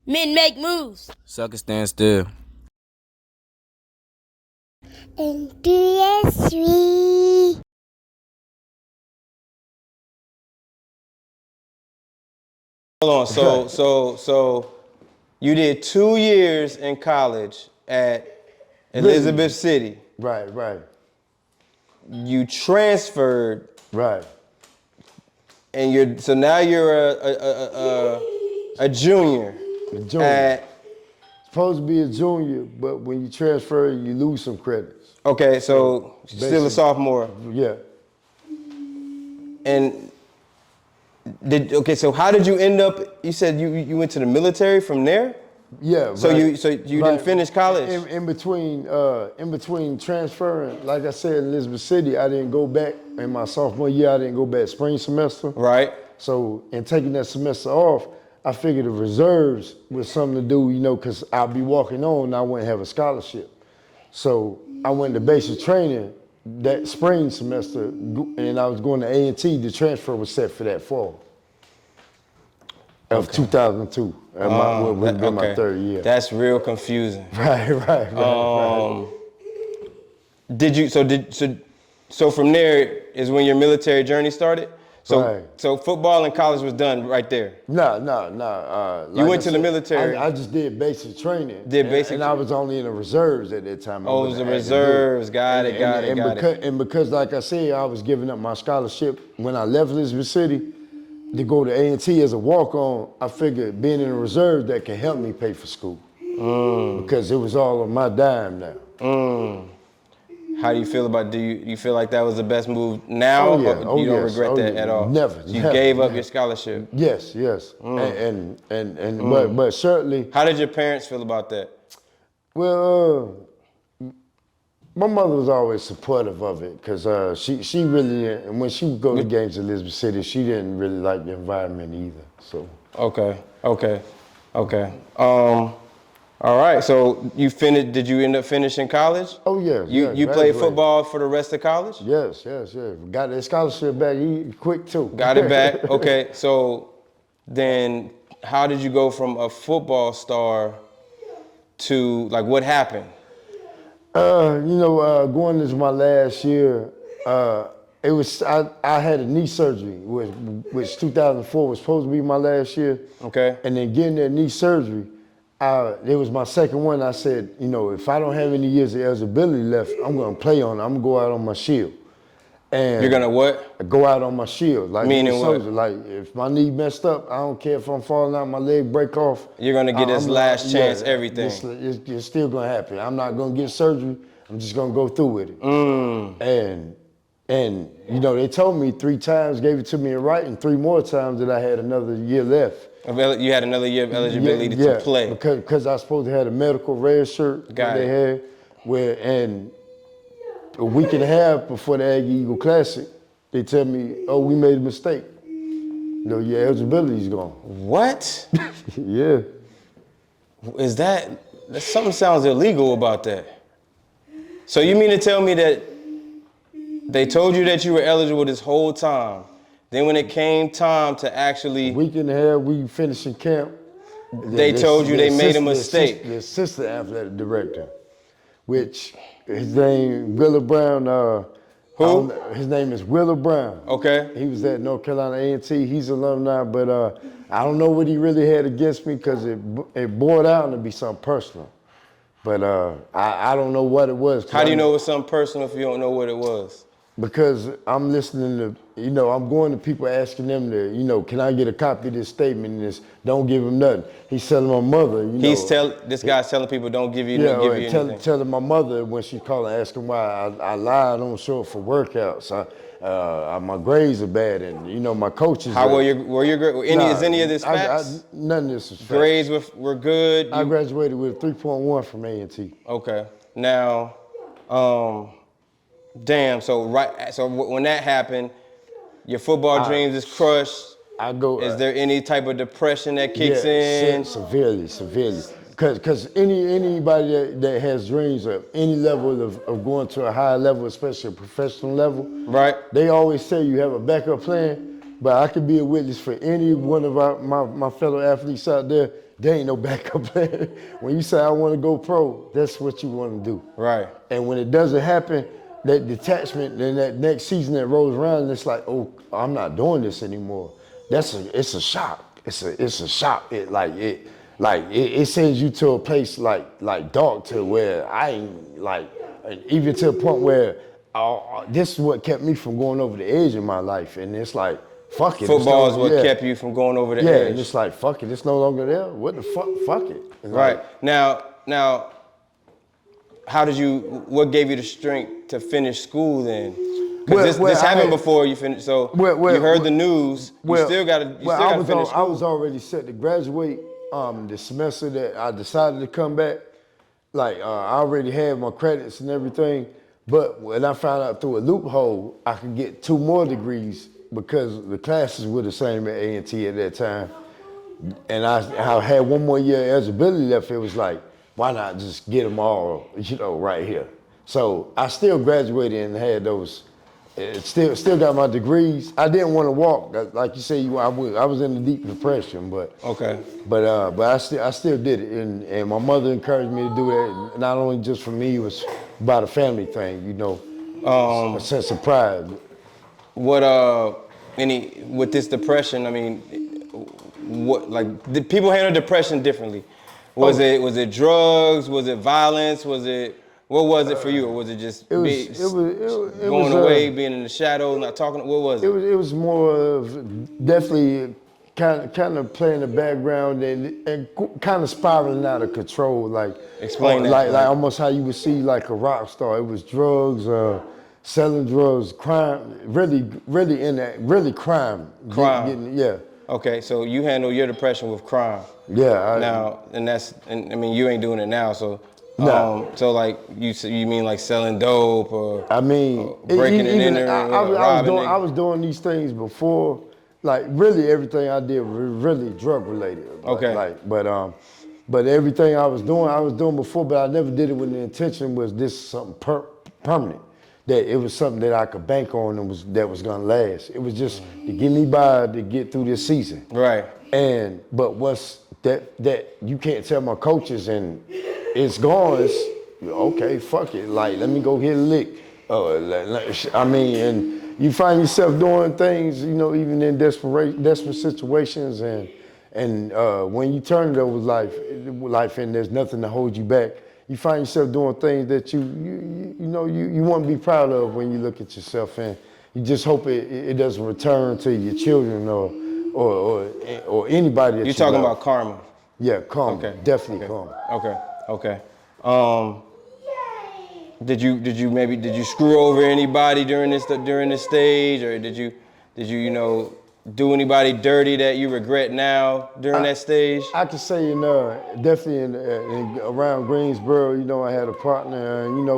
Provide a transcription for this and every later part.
Men make moves. Sucker stand still. NDSV. Hold on. So you did 2 years in college at Elizabeth City. Right. You transferred, Right. and so now you're a junior. A junior. Supposed to be a junior, but when you transfer, you lose some credits. Okay, so still a Basically. sophomore. Yeah. And so how did you end up? You said you went to the military from there. Yeah. So right. you didn't finish college. In between transferring, like I said, in Elizabeth City, I didn't go back. In my sophomore year, I didn't go back spring semester. Right. So in taking that semester off, I figured the reserves was something to do, because I'd be walking on and I wouldn't have a scholarship. So I went to basic training that spring semester, and I was going to A&T. The transfer was set for that fall of 2002. Would have been my third year. That's real confusing. Right. So from there is when your military journey started? Right. So football in college was done right there? No. You went to the military? I just did basic training. And I was only in the reserves at that time. Oh, it was the reserves. Got it. And because, like I said, I was giving up my scholarship when I left Elizabeth City to go to A&T as a walk-on. I figured being in the reserves, that can help me pay for school. Because it was all on my dime now. How do you feel about? Do you feel like that was the best move now? Oh, yeah. Or you don't regret that at all? Never. You gave up your scholarship. Yes. But certainly. How did your parents feel about that? Well, my mother was always supportive of it because she really, and when she would go to games in Elizabeth City, she didn't really like the environment either. So. Okay. All right. So you finished? Did you end up finishing college? Oh yes. You played football for the rest of college? Yes. Got that scholarship back quick too. Got it back. Okay. So then, how did you go from a football star to what happened? Going into my last year, it was I had a knee surgery, which 2004 was supposed to be my last year. Okay. And then getting that knee surgery, it was my second one. I said, if I don't have any years of eligibility left, I'm gonna play on it. I'm gonna go out on my shield. And you're gonna what? Go out on my shield. Meaning what? Like if my knee messed up, I don't care if I'm falling out, my leg break off. You're gonna get this last chance, everything. It's still gonna happen. I'm not gonna get surgery. I'm just gonna go through with it. And they told me 3 times, gave it to me in writing, 3 more times that I had another year left. You had another year of eligibility to play. Because I was supposed to have a medical red shirt that they had, and a week and a half before the Aggie Eagle Classic, they tell me, "Oh, we made a mistake. Your eligibility's gone." What? Yeah. Is that something sounds illegal about that? So you mean to tell me that they told you that you were eligible this whole time? Then when it came time to actually... Week and a half, we finished in camp. They told you they made a mistake. The assistant athletic director, which his name, Willa Brown. Who? His name is Willa Brown. Okay. He was at North Carolina A&T. He's alumni, but I don't know what he really had against me because it boiled out to be something personal. But I don't know what it was. How do you know it was something personal if you don't know what it was? Because I'm listening to, I'm going to people asking them to, can I get a copy of this statement and this, don't give him nothing. He's telling my mother, This guy's telling people don't give you anything. Telling my mother when she called asking why I lied, I don't show up for workouts. My grades are bad and, my coaches. How were your grades? Is any of this facts? None of this is facts. Grades were good? I graduated with a 3.1 from A&T. Okay. Now, damn, so when that happened, your football dreams is crushed. Is there any type of depression that kicks in? Severely. Because anybody that has dreams of any level of going to a higher level, especially a professional level, right? They always say you have a backup plan, but I could be a witness for any one of my fellow athletes out there. there ain't no backup plan. When you say I want to go pro, that's what you want to do. Right. And when it doesn't happen, that detachment, then that next season that rolls around, and it's like, oh, I'm not doing this anymore. It's a shock. It's a shock. It sends you to a place like dark to where I ain't like, even to a point where this is what kept me from going over the edge in my life. And it's like, fuck it. Football is what kept you from going over the edge. Yeah, and it's like, fuck it. It's no longer there. What the fuck? Fuck it. And right. like, Now, what gave you the strength to finish school then? Because this happened before you finished, so you heard the news, you still got to finish school. I was already set to graduate the semester that I decided to come back. Like, I already had my credits and everything, but when I found out through a loophole, I could get 2 more degrees because the classes were the same at A&T at that time. And I had 1 more year eligibility left. It was like, why not just get them all, right here? So I still graduated and had those, still got my degrees. I didn't want to walk, like you say. I was in a deep depression, but okay. But I still did it, and my mother encouraged me to do that. Not only just for me, it was about a family thing, a sense of pride. With this depression, I mean, did people handle depression differently? Was it drugs? Was it violence? What was it for you? Or was it just going away, being in the shadows, not talking? What was it? It was more of definitely kind of playing the background and kind of spiraling out of control. Like, explain that. Like almost how you would see like a rock star. It was drugs, selling drugs, crime, really crime. Crime. Yeah. Okay, so you handle your depression with crime. Yeah. You ain't doing it now, so. No. So like you mean like selling dope or breaking and entering, robbing? I was doing these things before. Like really everything I did was really drug related. Okay. But everything I was doing before, but I never did it with the intention was this something permanent. That it was something that I could bank on and that was gonna last. It was just to get me by to get through this season. Right. But what's that you can't tell my coaches and it's gone. It's okay. Fuck it. Like let me go hit a lick. And you find yourself doing things, even in desperate situations, and when you turn it over life, and there's nothing to hold you back. You find yourself doing things that you want to be proud of when you look at yourself, and you just hope it doesn't return to your children or anybody. You're talking about karma. Yeah, karma. Okay. Definitely karma. Okay. Did you screw over anybody during this stage, or did you do anybody dirty that you regret now during that stage? I could say definitely in around Greensboro, I had a partner, and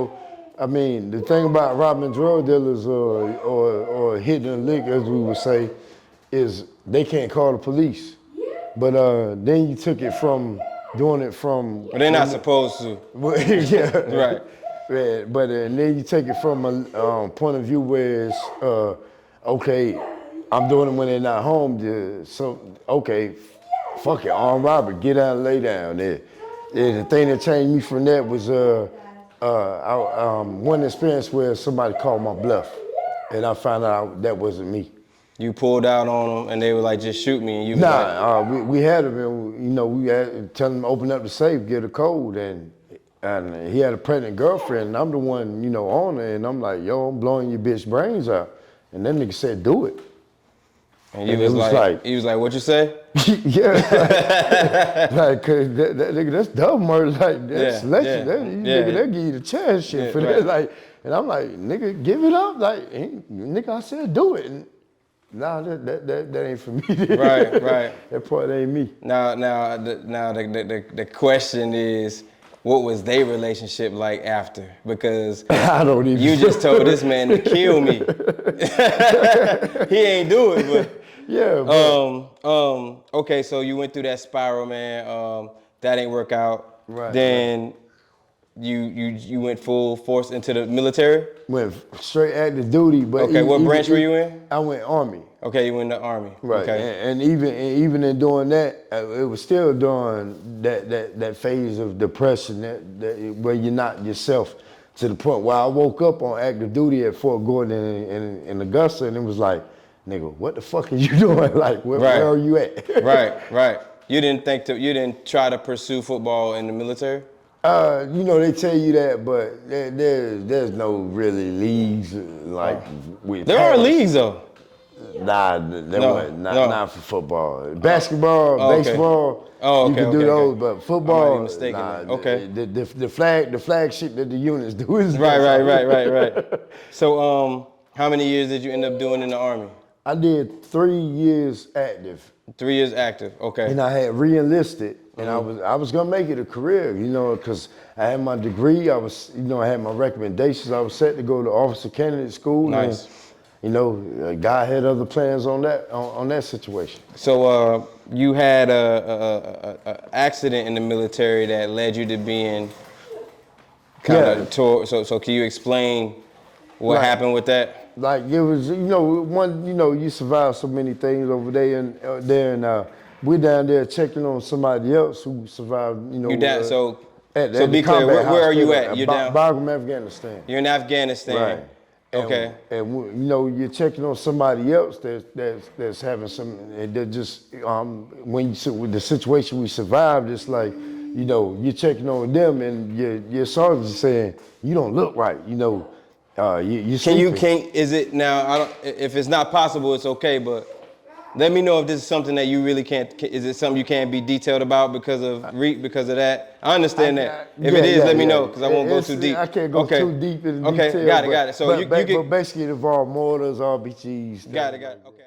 the thing about robbing drug dealers or hitting a lick, as we would say, is they can't call the police. But then you took it from doing it from. But they're not supposed to. Yeah. Right. Yeah, but then you take it from a point of view where it's okay. I'm doing it when they're not home. So okay, fuck it, armed robbery, get down and lay down. The thing that changed me from that was one experience where somebody called my bluff, and I found out that wasn't me. You pulled out on them, and they were like, "Just shoot me," and you. We had him, and we had to tell him to open up the safe, get a code, and he had a pregnant girlfriend, and I'm the one, on her, and I'm like, yo, I'm blowing your bitch brains out, and that nigga said, do it. And he was like, what you say? Yeah, cause that nigga, that's dumb murder, that's selection. They give you the chance shit for that, and I'm like, nigga, give it up, nigga, I said do it. And, nah, that ain't for me. Right. That part ain't me. Now the question is, what was their relationship like after? Because I don't even. You just told this man to kill me. He ain't do it, but yeah. Okay, so you went through that spiral, man. That ain't work out. Right. Then you went full force into the military? Went straight active duty. But Okay, what branch were you in? I went Army. Okay, you went in the Army. Right. Okay. And even in doing that, it was still during that phase of depression that where you're not yourself, to the point where I woke up on active duty at Fort Gordon in Augusta, and it was like, nigga, what the fuck are you doing? Like, where are you at? Right. You didn't try to pursue football in the military? You know, they tell you that, but there's no really leagues like with There are parents. leagues though. Nah, not for football. Basketball, Oh, okay. baseball, Oh, you okay, can do okay, those, okay. but football, I might be mistaken nah, then. Okay. The flagship that the units do is Right. So, how many years did you end up doing in the Army? I did 3 years active, 3 years active. Okay. and I had re-enlisted, and I was gonna make it a career, you know, because I had my degree, I had my recommendations, I was set to go to officer candidate school. Nice. And, you know, God had other plans on that situation. So, you had a accident in the military that led you to being kind of tore. So can you explain what happened with that? Like it was, you survive so many things over there, and we're down there checking on somebody else who survived. You know, You down? So at be clear. combat Where are you hospital at? You're down. Bagram, Afghanistan. You're in Afghanistan. Right. Okay. And you're checking on somebody else that's having some. They're just with the situation we survived, it's like, you're checking on them, and your sergeant's saying you don't look right. Is it now? If it's not possible, it's okay. But let me know if this is something that you really can't. Is it something you can't be detailed about because of that? I understand that. If it is, let me know because I won't go too deep. I can't go too deep into detail. Okay, got it. So but basically it involved mortars, RBGs. Got it. Okay.